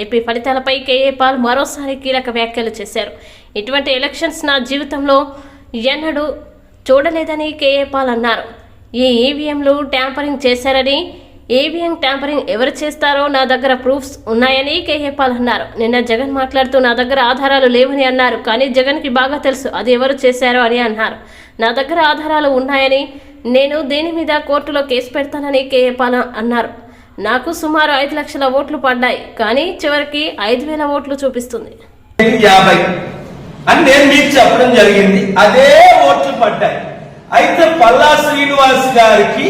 AP ఫలితాలపై KA Paul మరోసారి కీలక వ్యాఖ్యలు చేశారు. ఇటువంటి ఎలక్షన్స్ నా జీవితంలో ఎన్నడూ చూడలేదని కేఏ పాల్ అన్నారు. ఈ ఈవీఎంలు ట్యాంపరింగ్ చేశారని, ఈవీఎం ట్యాంపరింగ్ ఎవరు చేస్తారో నా దగ్గర ప్రూఫ్స్ ఉన్నాయని కేఏ పాల్ అన్నారు. నిన్న జగన్ మాట్లాడుతూ నా దగ్గర ఆధారాలు లేవని అన్నారు. కానీ జగన్కి బాగా తెలుసు అది ఎవరు చేశారో అని అన్నారు. నా దగ్గర ఆధారాలు ఉన్నాయని, నేను దీని మీద కోర్టులో కేసు పెడతానని కేఏ పాల్ అన్నారు. నాకు సుమారు 5 లక్షల ఓట్లు పడ్డాయి, కానీ చివరికి 5,000 ఓట్లు చూపిస్తుంది. 50 అని నేను మీకు చెప్పడం జరిగింది. అదే ఓట్లు పడ్డాయి. అయితే పల్లా శ్రీనివాసరావుకి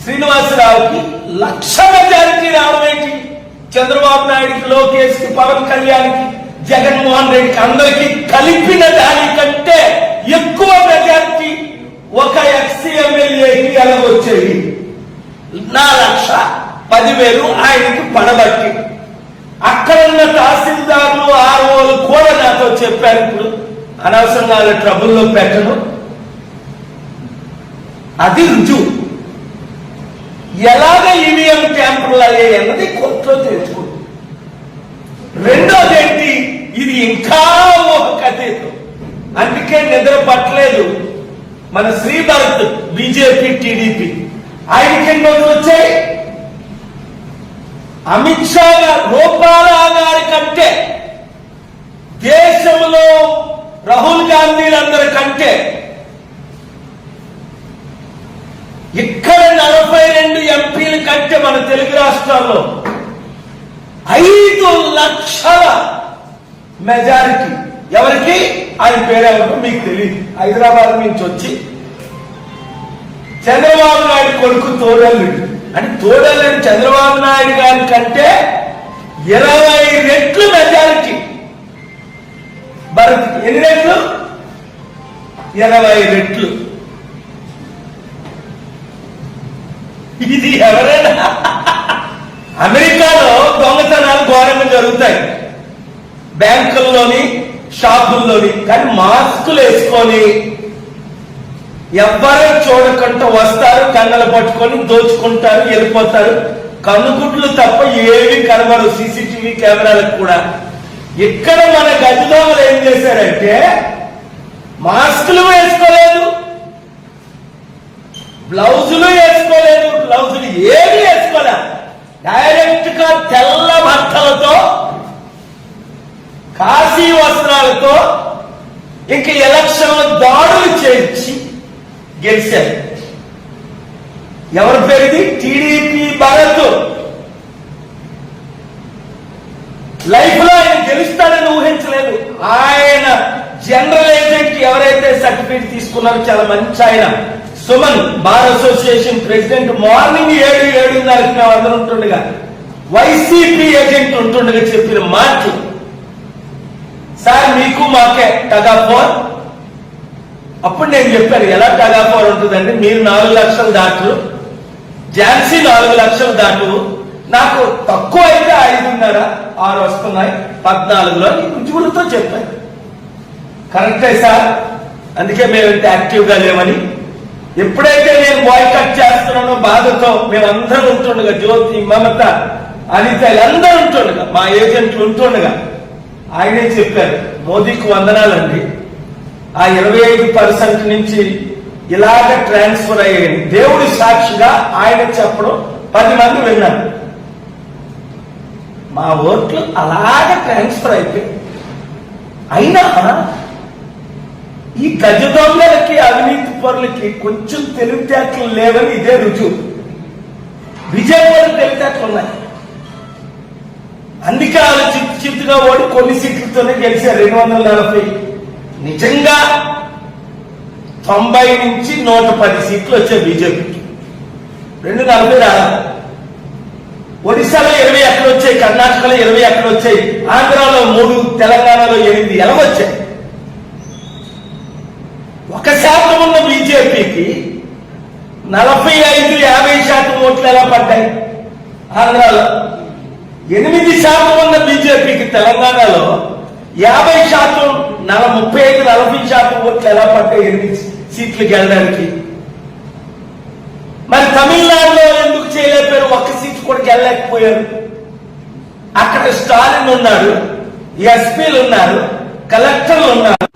1,00,000 మెజారిటీ రావడానికి, చంద్రబాబు నాయుడికి, లోకేష్కి, పవన్ కళ్యాణ్కి, జగన్మోహన్ రెడ్డికి అందరికీ కలిపిన దానికంటే ఎక్కువ మెజారిటీ ఒక ఎక్స్ ఎమ్మెల్యేకి ఎలా వచ్చేది. 4,10,000 ఆయనకి పడబట్టి అక్కడ ఉన్న తహసీల్దార్లు, ఆర్ఓలు కూడా నాతో చెప్పారు. ఇప్పుడు అనవసరంగా ట్రబుల్లో పెట్టను. అది రుజువు. ఎలాగ ఈవీఎం ట్యాంపర్లు అయ్యాయి అన్నది కోర్టులో తెలుసుకుంది. రెండోది ఏంటి, ఇది ఇంకా ఒక కథేతో. అందుకే నిద్ర పట్టలేదు మన శ్రీభరత్, బీజేపీ, టీడీపీ. ఆయనకి ఎన్ని రోజులు వచ్చాయి? అమిత్ షా రూపాల గారి కంటే, దేశంలో రాహుల్ గాంధీలందరి కంటే ఇక్కడ 42 ఎంపీల కంటే మన తెలుగు రాష్ట్రాల్లో 5 లక్షల మెజారిటీ. ఎవరికి? ఆయన పేరెవరో మీకు తెలియదు. హైదరాబాద్ నుంచి వచ్చి చంద్రబాబు నాయుడు కొడుకు తోడల్లుడు అని, తోడల్లుడు చంద్రబాబు నాయుడు గారి కంటే 20 రెట్లు మెజారిటీ భరత్. ఎన్ని రెట్లు? 20 రెట్లు. ఇది ఎవరైనా అమెరికాలో దొంగతనాలు ఘోరంగా జరుగుతాయి, బ్యాంకుల్లోని, షాపుల్లోని. కానీ మాస్కులు వేసుకొని ఎవ్వరూ చూడకుండా వస్తారు, కన్నలు పట్టుకొని దోచుకుంటారు, వెళ్ళిపోతారు. కన్నుగుడ్లు తప్ప ఏవి కనబడవు సీసీటీవీ కెమెరాలకు కూడా. ఇక్కడ మన గజదొంగలు ఏం చేశారంటే మాస్కులు వేసుకోలేదు, బ్లౌజులు వేసుకోలేదు, బ్లౌజులు ఏమి వేసుకోలే. డైరెక్ట్ గా తెల్ల బట్టలతో, కాశీ వస్త్రాలతో ఇంక ఎలక్షన్ దాడులు చేయించి గెలిచారు. ఎవరి పేరుది? టీడీపీ భరత్. లైఫ్ లో ఆయన గెలుస్తాడని ఊహించలేదు. ఆయన జనరల్ ఏజెంట్ ఎవరైతే సర్టిఫికేట్ తీసుకున్నారో చాలా మంచి ఆయన, Suman, bar association president, morning 7:30 మేము అందరూ ఉంటుండగా వైసీపీ ఏజెంట్ ఉంటుండగా చెప్పిన మాటలు, సార్ మీకు మాకే టగాఫోర్. అప్పుడు నేను చెప్పాను, ఎలా టగాఫోర్ ఉంటుందండి, మీరు 4 లక్షలు దాటు, ఝాన్సీ 4 లక్షలు దాటు, నాకు తక్కువ అయితే 5.5, 6 వస్తున్నాయి, 14లో రుజువులతో చెప్పాను. కరెక్టే సార్, అందుకే మేము ఇంత యాక్టివ్ గా లేవని. ఎప్పుడైతే నేను బాయ్కట్ చేస్తున్నానో బాధతో మేమందరం ఉంటుండగా, జ్యోతి, మమత, అనిత అందరూ ఉంటుండగా, మా ఏజెంట్లు ఉంటుండగా ఆయనే చెప్పారు, మోదీకి వందనాలండి, ఆ 25% నుంచి ఇలాగ ట్రాన్స్ఫర్ అయ్యాయి. దేవుడి సాక్షిగా ఆయన చెప్పడం 10 మంది విన్నారు. మా ఓట్లు అలాగ ట్రాన్స్ఫర్ అయిపోయి. అయినా ఈ గజ దొంగలకి, అవినీతి పరులకి కొంచెం తెలివితేటలు లేవని ఇదే రుజువు. విజయవాడ తెలివితేటలు ఉన్నాయి. అందుకే వాళ్ళు చిత్తుగా ఓడి కొన్ని సీట్లతోనే గెలిచారు. 240. నిజంగా 90 నుంచి 110 సీట్లు వచ్చాయి బీజేపీకి. 240 రావాలి. ఒడిశాలో 20 ఎక్కడ వచ్చాయి, కర్ణాటకలో 20 ఎక్కడ వచ్చాయి, ఆంధ్రాలో 3, తెలంగాణలో 8 ఎలా వచ్చాయి. 1% ఉన్న బీజేపీకి 45-50% ఓట్లు ఎలా పడ్డాయి. ఆంధ్రాలో 8% ఉన్న బీజేపీకి తెలంగాణలో 50%, 35-40% ఓట్లు ఎలా పడ్డాయి 8 సీట్లు గెలడానికి. మరి తమిళనాడులో ఎందుకు చేయలేకపోయారు? 1 సీట్ కూడా గెలలేకపోయారు. అక్కడ స్టాలిన్ ఉన్నాడు, ఎస్పీలు ఉన్నారు, కలెక్టర్లు ఉన్నారు,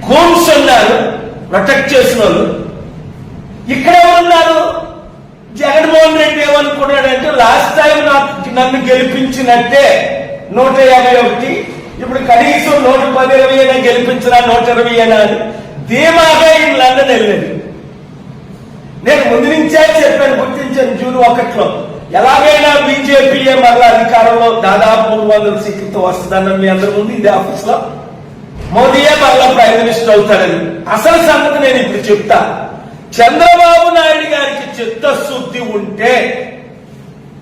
గూన్స్ ఉన్నారు, ప్రొటెక్ట్ చేసిన వాళ్ళు. ఇక్కడ ఉన్నారు. జగన్మోహన్ రెడ్డి ఏమనుకున్నాడంటే లాస్ట్ టైం నన్ను గెలిపించినట్టే 151, ఇప్పుడు కనీసం 110-20 అయినా గెలిపించినా 120 అయినా అని ధీమాగా ఈ లండన్ వెళ్ళాడు. నేను ముందు నుంచే చెప్పాను, గుర్తించాను జూన్ 1లో ఎలాగైనా బీజేపీయే మరలా అధికారంలో దాదాపు 300 సీట్లతో వస్తుందన్న మీ అందరి ముందు ఇదే ఆఫీస్ లో మోదీయే మరలా ప్రైమ్ మినిస్టర్ అవుతాడని. అసలు సంగతి నేను ఇప్పుడు చెప్తా. చంద్రబాబు నాయుడు గారికి చిత్తశుద్ధి ఉంటే,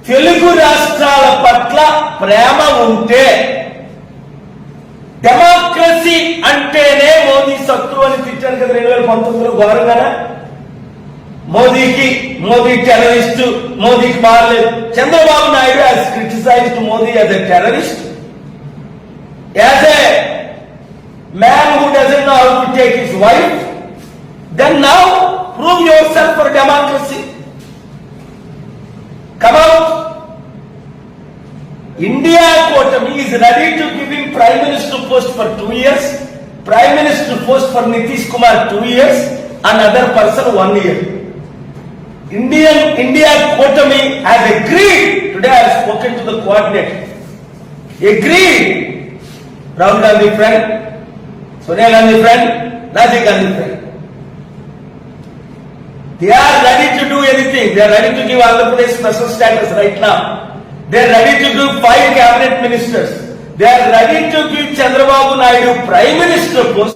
తెలుగు రాష్ట్రాల పట్ల ప్రేమ ఉంటే, డెమోక్రసీ అంటేనే మోదీ శత్రువు అని తిట్టారు కదా 2019లో ఘోరంగానే. మోదీ టెర్రరిస్ట్, మోదీకి బాగలేదు. Chandrababu Naidu has criticized Modi as a terrorist, as a man who doesn't know how to take his wife. Then now prove yourself for democracy. Come out. India Kotami is ready to give him Prime Minister post for 2 years, Prime Minister post for Nitish Kumar 2 years, another person 1 year. India Kotami has agreed. Today I have spoken to the coordinator. Agreed. Rahul Gandhi friend, Sonia Gandhi friend, Rajiv Gandhi friend. They are ready to do anything. They are ready to give Andhra Pradesh special status right now. They are ready to give 5 cabinet ministers. They are ready to give Chandrababu Naidu Prime Minister post.